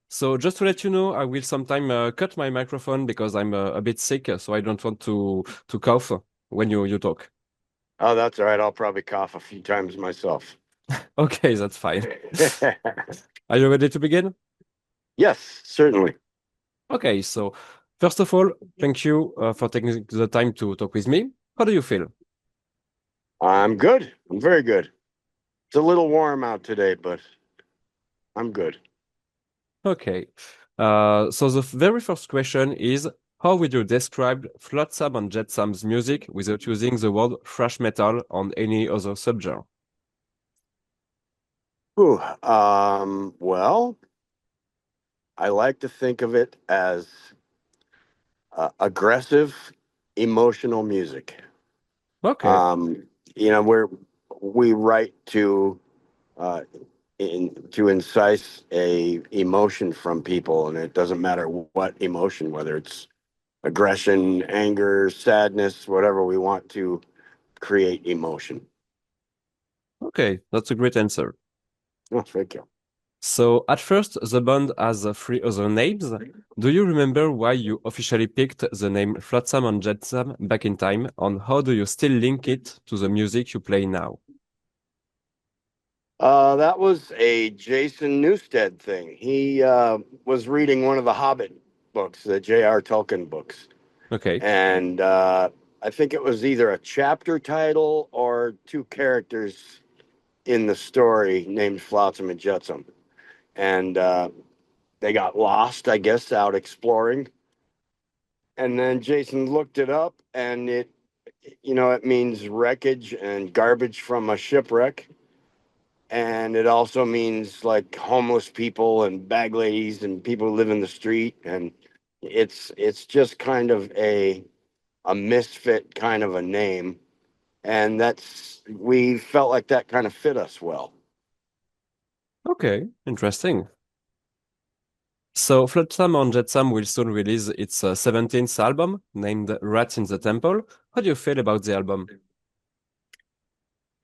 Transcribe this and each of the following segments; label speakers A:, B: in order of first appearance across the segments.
A: So just to let you know, I will sometime cut my microphone because I'm a bit sick, so I don't want to cough when you talk.
B: Oh, that's all right. I'll probably cough a few times myself.
A: Okay, that's fine. Are you ready to begin?
B: Yes, certainly.
A: Okay, so first of all, thank you for taking the time to talk with me. How do you feel?
B: I'm good. I'm very good. It's a little warm out today, but I'm good.
A: Okay. So the very first question is, how would you describe Flotsam and Jetsam's music without using the word thrash metal on any other subgenre?
B: Ooh, well, I like to think of it as aggressive, emotional music.
A: Okay.
B: Um, you know, we write to uh, to incise a emotion from people, and it doesn't matter what emotion, whether it's aggression, anger, sadness, whatever we want to create emotion.
A: Okay, that's a great answer.
B: Oh, thank you.
A: So at first, the band has three other names. Do you remember why you officially picked the name Flotsam and Jetsam back in time, and how do you still link it to the music you play now?
B: That was a Jason Newsted thing. He was reading one of the Hobbit books, the J.R. Tolkien books,
A: Okay,
B: and I think it was either a chapter title or two characters in the story named Flotsam and Jetsam, and they got lost, I guess, out exploring. And then Jason looked it up, and it means wreckage and garbage from a shipwreck. And it also means like homeless people and bag ladies and people who live in the street. And it's just kind of a misfit kind of a name. And we felt like that kind of fit us well.
A: okay, interesting. So Flotsam and Jetsam will soon release its 17th album, named Rats in the Temple. How do you feel about the album?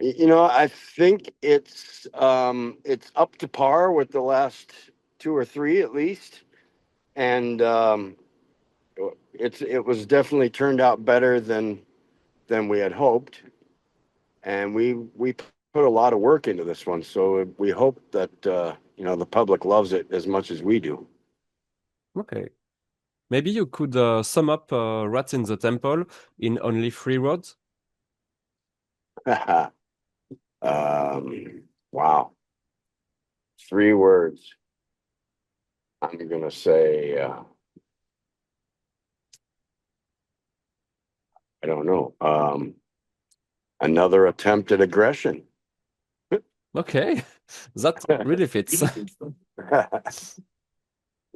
B: I think it's up to par with the last two or three at least. And it was definitely turned out better than we had hoped, and we put a lot of work into this one. So we hope that the public loves it as much as we do.
A: Okay. Maybe you could sum up Rats in the Temple in only three words?
B: Wow, three words. I'm gonna say I don't know. Another attempt at aggression.
A: Okay, that really fits.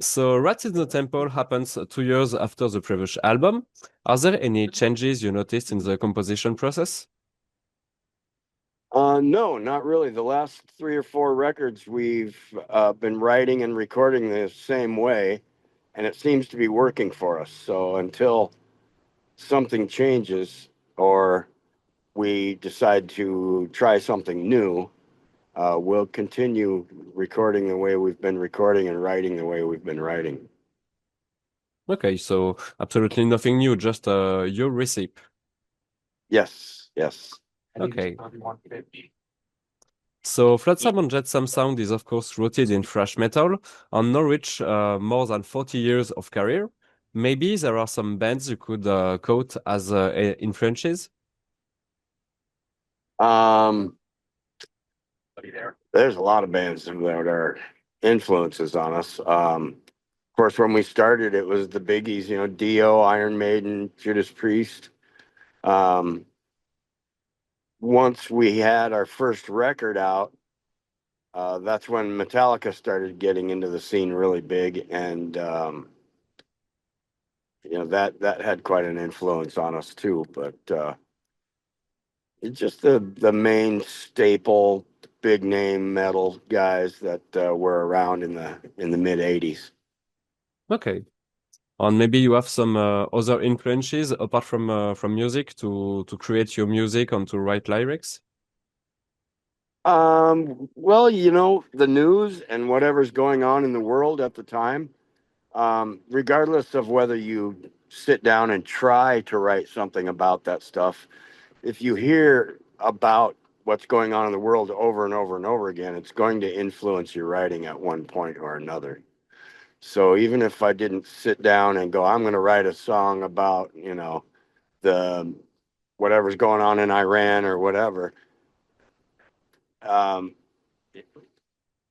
A: So, Rats in the Temple happens 2 years after the previous album. Are there any changes you noticed in the composition process?
B: No, not really. The last three or four records we've been writing and recording the same way, and it seems to be working for us. So until something changes or we decide to try something new, we'll continue recording the way we've been recording and writing the way we've been writing.
A: Okay, so absolutely nothing new, just your recipe.
B: Yes, yes.
A: Okay. So, Flotsam and Jetsam sound is of course rooted in thrash metal and now reach more than 40 years of career. Maybe there are some bands you could quote as influences.
B: Um, there's a lot of bands that are influences on us. Of course, when we started, it was the biggies, Dio, Iron Maiden, Judas Priest. Um, Once we had our first record out, that's when Metallica started getting into the scene really big, and that had quite an influence on us too. But it's just the main staple, big name metal guys that were around in the mid '80s.
A: Okay. And maybe you have some other influences apart from music to create your music and to write lyrics.
B: Well, the news and whatever's going on in the world at the time, regardless of whether you sit down and try to write something about that stuff, if you hear about what's going on in the world over and over and over again, it's going to influence your writing at one point or another. So even if I didn't sit down and go, I'm going to write a song about, the whatever's going on in Iran or whatever, um,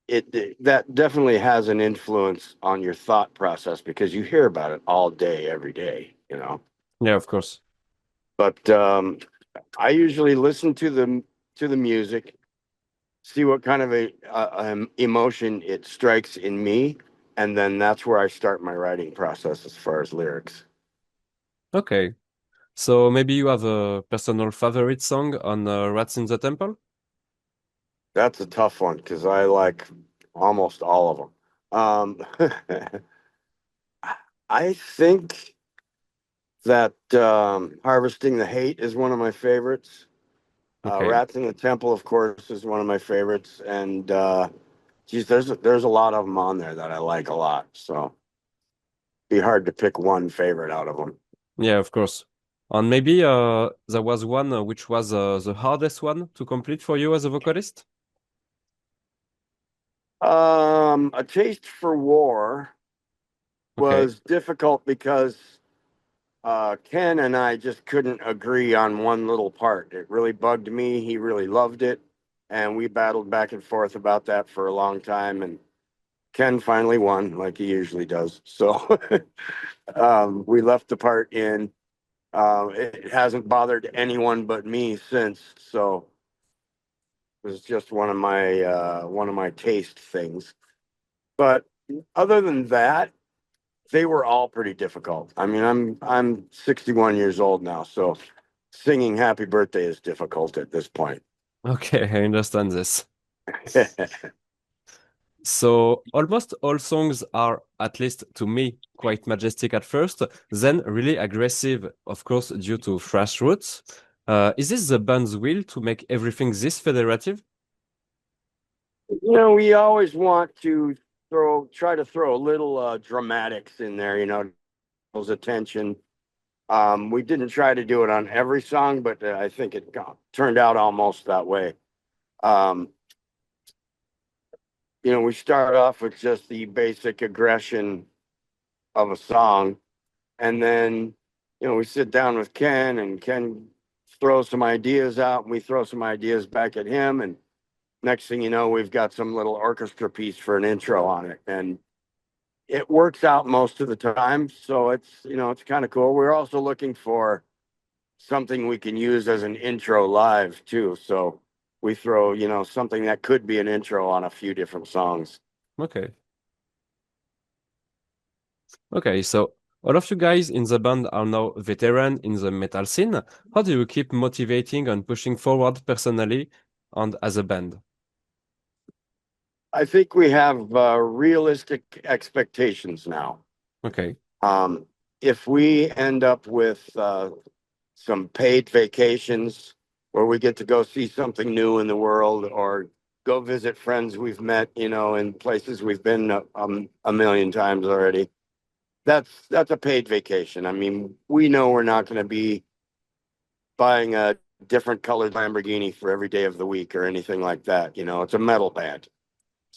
B: that definitely has an influence on your thought process because you hear about it all day, every day.
A: Yeah, of course.
B: But I usually listen to the music, see what kind of emotion it strikes in me, and then that's where I start my writing process as far as lyrics.
A: Okay. So maybe you have a personal favorite song on Rats in the Temple?
B: That's a tough one because I like almost all of them. I think that Harvesting the Hate is one of my favorites.
A: Okay.
B: Rats in the Temple, of course, is one of my favorites, and geez, there's a lot of them on there that I like a lot. So be hard to pick one favorite out of them.
A: Yeah, of course. And maybe there was one which was the hardest one to complete for you as a vocalist?
B: A Taste for War
A: Okay.
B: was difficult because Ken and I just couldn't agree on one little part. It really bugged me. He really loved it, and we battled back and forth about that for a long time. And Ken finally won, like he usually does. So we left the part in. It hasn't bothered anyone but me since. So it was just one of my taste things. But other than that, they were all pretty difficult. I mean, I'm 61 years old now, so singing Happy Birthday is difficult at this point.
A: Okay, I understand this. So almost all songs are, at least to me, quite majestic at first, then really aggressive, of course, due to thrash roots. Is this the band's will to make everything this federative?
B: We always want to try to throw a little dramatics in there, people's attention. We didn't try to do it on every song, but I think it turned out almost that way. Um, we start off with just the basic aggression of a song, and then, we sit down with Ken, and Ken throws some ideas out, and we throw some ideas back at him. And next thing you know, we've got some little orchestra piece for an intro on it. And it works out most of the time. So it's kind of cool. We're also looking for something we can use as an intro live too. So we throw, something that could be an intro on a few different songs.
A: Okay. Okay, so all of you guys in the band are now veteran in the metal scene. How do you keep motivating and pushing forward personally and as a band?
B: I think we have realistic expectations now.
A: Okay.
B: Um, if we end up with some paid vacations where we get to go see something new in the world or go visit friends we've met, in places we've been a million times already, that's a paid vacation. I mean, we know we're not going to be buying a different colored Lamborghini for every day of the week or anything like that. It's a metal band.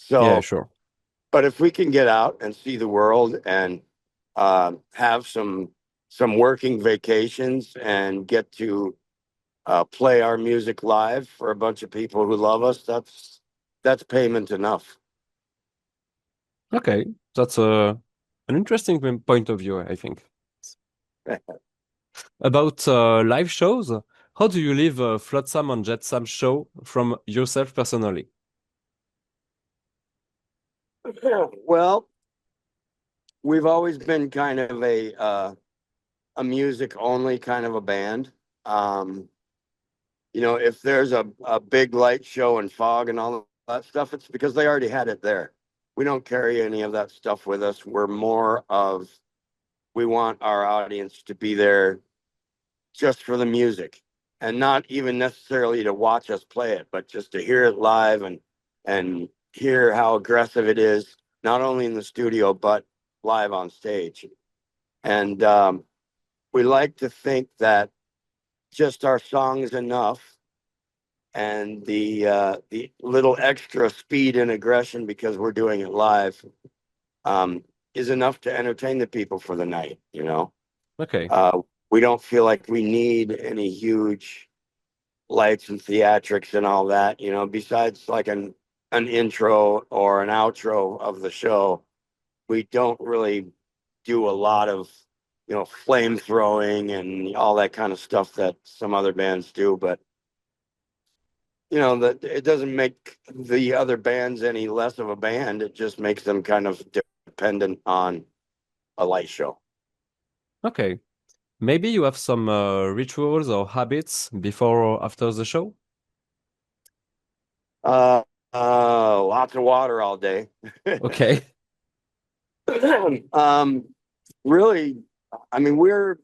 A: Yeah,
B: So,
A: sure.
B: but if we can get out and see the world and have some working vacations and get to play our music live for a bunch of people who love us, that's payment enough.
A: Okay, that's an interesting point of view, I think. About live shows, how do you live a Flotsam and Jetsam show from yourself personally?
B: Well, we've always been kind of a music only kind of a band. Um, if there's a big light show and fog and all of that stuff, it's because they already had it there. We don't carry any of that stuff with us. We're more of we want our audience to be there just for the music. and not even necessarily to watch us play it, but just to hear it live and hear how aggressive it is, not only in the studio but live on stage. And we like to think that just our song is enough, and the little extra speed and aggression because we're doing it live um, is enough to entertain the people for the night. You know,
A: Okay.
B: we don't feel like we need any huge lights and theatrics and all that. You know, besides like an intro or an outro of the show, we don't really do a lot of flame throwing and all that kind of stuff that some other bands do. But that it doesn't make the other bands any less of a band. It just makes them kind of dependent on a light show.
A: Okay. Maybe you have some rituals or habits before or after the show?
B: Uh, Lots of water all day.
A: Okay.
B: um, Really, I mean, we're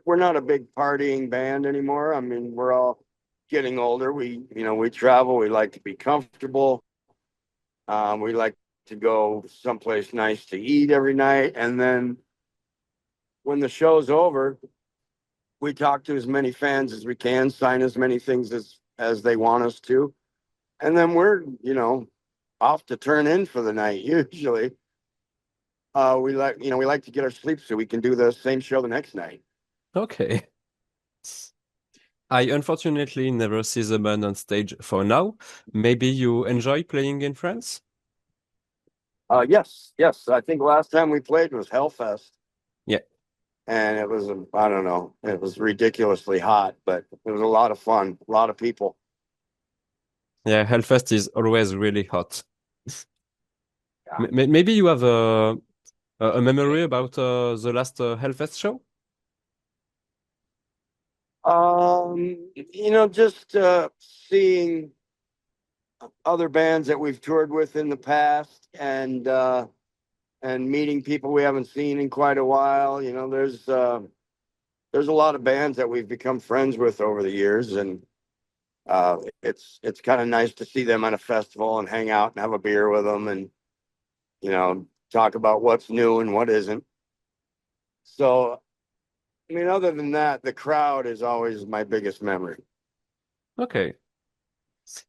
B: not a big partying band anymore. I mean, we're all getting older. We travel. We like to be comfortable. We like to go someplace nice to eat every night, and then when the show's over, we talk to as many fans as we can, sign as many things as they want us to, and then we're off to turn in for the night. Usually, we like to get our sleep so we can do the same show the next night.
A: Okay. I unfortunately never see the band on stage for now. Maybe you enjoy playing in France?
B: Yes, yes. I think last time we played was Hellfest,
A: Yeah.
B: and it was I don't know, it was ridiculously hot, but it was a lot of fun, a lot of people.
A: Yeah, Hellfest is always really hot.
B: Yeah.
A: Maybe you have a memory about the last Hellfest show?
B: Just seeing other bands that we've toured with in the past, and meeting people we haven't seen in quite a while. There's a lot of bands that we've become friends with over the years, and it's kind of nice to see them at a festival and hang out and have a beer with them, and talk about what's new and what isn't. So, I mean, other than that, the crowd is always my biggest memory.
A: Okay.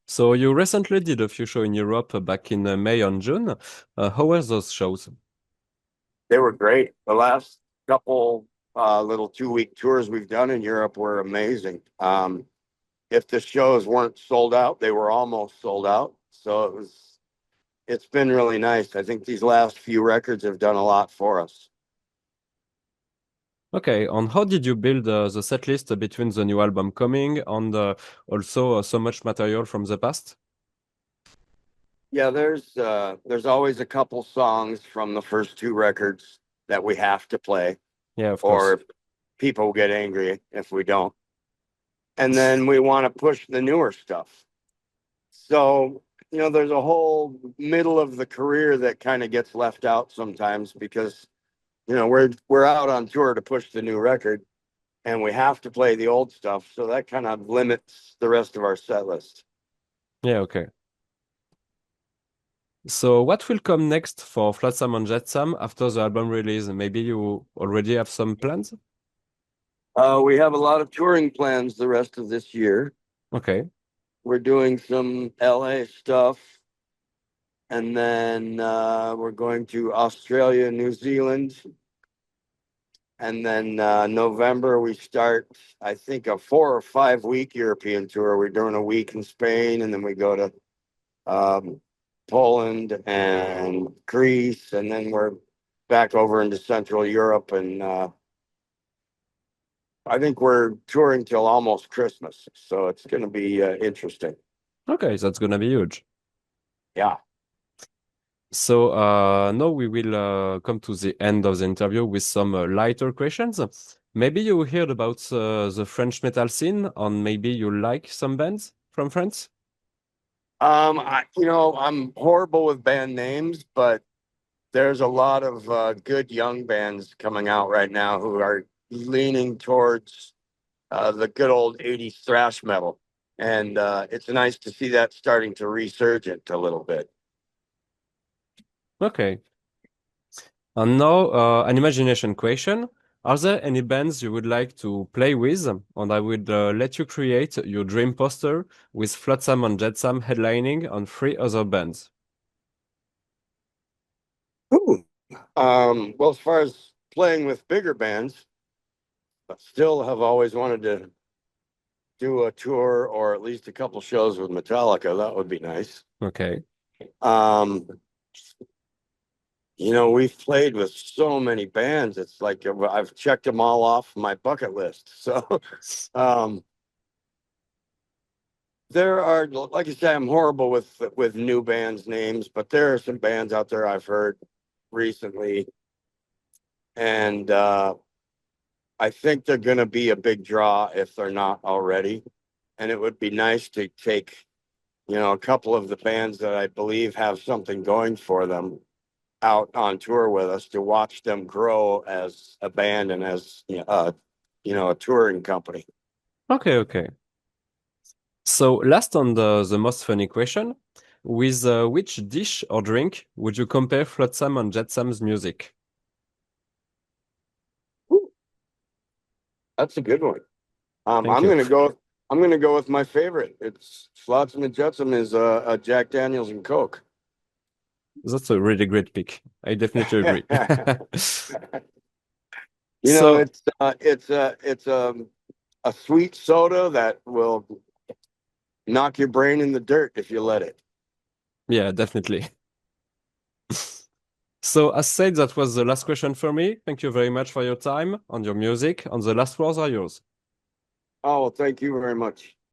A: So you recently did a few shows in Europe back in May and June. How were those shows?
B: They were great. The last couple little 2-week tours we've done in Europe were amazing. If the shows weren't sold out, they were almost sold out. So it's been really nice. I think these last few records have done a lot for us.
A: Okay, and how did you build the set list between the new album coming and also so much material from the past?
B: Yeah, there's always a couple songs from the first two records that we have to play,
A: Yeah, of course.
B: or people get angry if we don't. And then we want to push the newer stuff. So, there's a whole middle of the career that kind of gets left out sometimes because, we're out on tour to push the new record, and we have to play the old stuff. So that kind of limits the rest of our set list.
A: Yeah, okay. So what will come next for Flotsam and Jetsam after the album release? Maybe you already have some plans?
B: We have a lot of touring plans the rest of this year.
A: Okay.
B: We're doing some LA stuff, and then we're going to Australia, New Zealand, and then November we start, I think, a 4 or 5 week European tour. We're doing a week in Spain, and then we go to um, Poland and Greece, and then we're back over into Central Europe, and I think we're touring till almost Christmas, so it's going to be interesting.
A: Okay, that's gonna be huge.
B: Yeah.
A: So now we will come to the end of the interview with some lighter questions. Maybe you heard about the French metal scene, and maybe you like some bands from France?
B: I'm horrible with band names, but there's a lot of good young bands coming out right now who are leaning towards the good old 80s thrash metal. And it's nice to see that starting to resurgent a little bit.
A: Okay. And now, an imagination question. Are there any bands you would like to play with? And I would let you create your dream poster with Flotsam and Jetsam headlining on three other bands.
B: Ooh. Well, as far as playing with bigger bands, I still have always wanted to do a tour or at least a couple shows with Metallica. That would be nice.
A: Okay.
B: Um, we've played with so many bands. It's like I've checked them all off my bucket list. So, um, there are, like I say, I'm horrible with new bands names, but there are some bands out there I've heard recently, and I think they're going to be a big draw if they're not already. And it would be nice to take, a couple of the bands that I believe have something going for them out on tour with us to watch them grow as a band and as a touring company.
A: Okay, okay. So last on the most funny question, with which dish or drink would you compare Flotsam and Jetsam's music?
B: Ooh, that's a good one.
A: Thank you.
B: I'm gonna go with my favorite. It's Flotsam and Jetsam is a Jack Daniels and Coke.
A: That's a really great pick. I definitely agree.
B: You know,
A: So,
B: it's a sweet soda that will knock your brain in the dirt if you let it.
A: yeah, definitely. So, as said, that was the last question for me. Thank you very much for your time and your music. And the last words are yours.
B: Oh, well, thank you very much.